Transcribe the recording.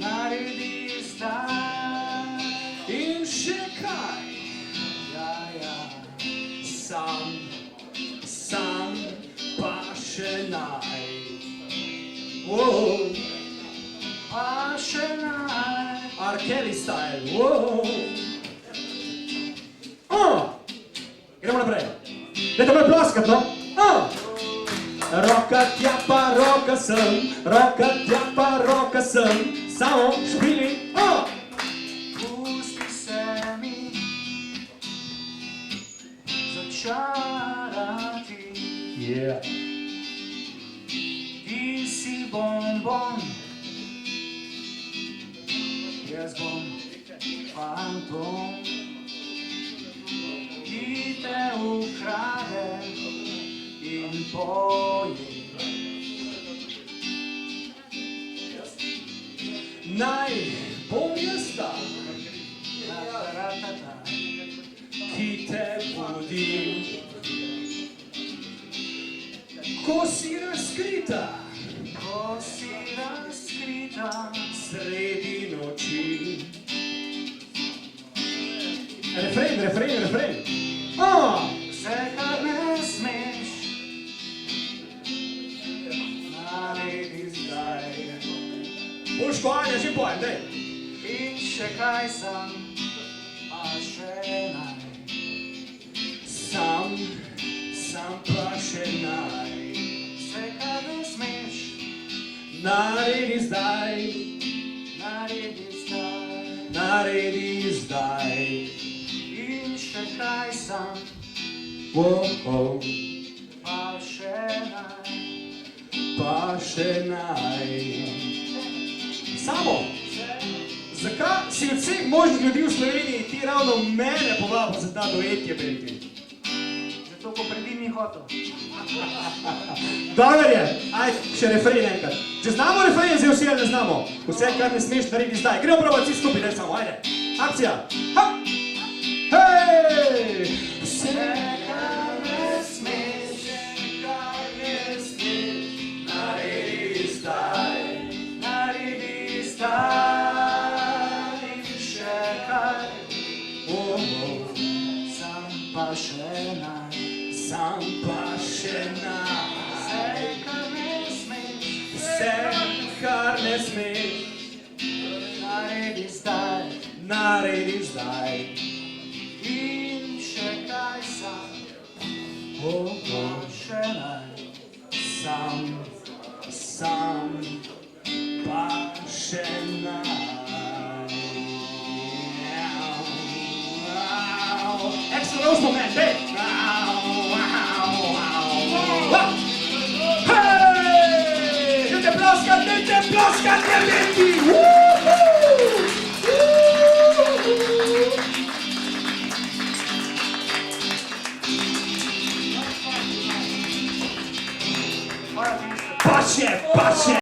naredi zdaj in še kaj. Sam pa še naj. Pa še naj. R. Kelly style. Gremo naprej. Dajte me ploskat, no? Roka tja pa roka sem, roka tja pa roka sem, samo špili. Pusti se mi začarati. Ti si bonbon, jaz bom fantom, ki te ukrade in poje. Naj bom jaz ta, ki te budim, ko si razkrita sredi noči. Refren. Vse, kar ne smeš, naredi zdaj. Boško, Anja, že pojem, daj. In še kaj sem, pa še naj. Sam pa še naj. Vse, kar ne smeš, Naredi zdaj. naredi zdaj. In še kaj sem, pa še naj. Samo, zakaj si od vseh možnih ljudi v Sloveniji ti ravno mene povabil za ta duetje, prijatelj? Zato, ko pred njim ni hotel. Dober je, ajde, še refren enkrat. Če znamo refren, zdaj vsi ne znamo. Vse, kar ne smeš, naredi zdaj. Gremo probati vsi skupaj, daj samo, ajde. Akcija. Hop! Hej! Vse, kar ne smeš, naredi zdaj. In še kaj, sam pa še naj. Vse, kar ne smeš, naredi zdaj. In še kaj sam, še naj. Sam pa še naj. Extra rosto, man, big! Hej! Dajte ploskat, jelenti! Paše!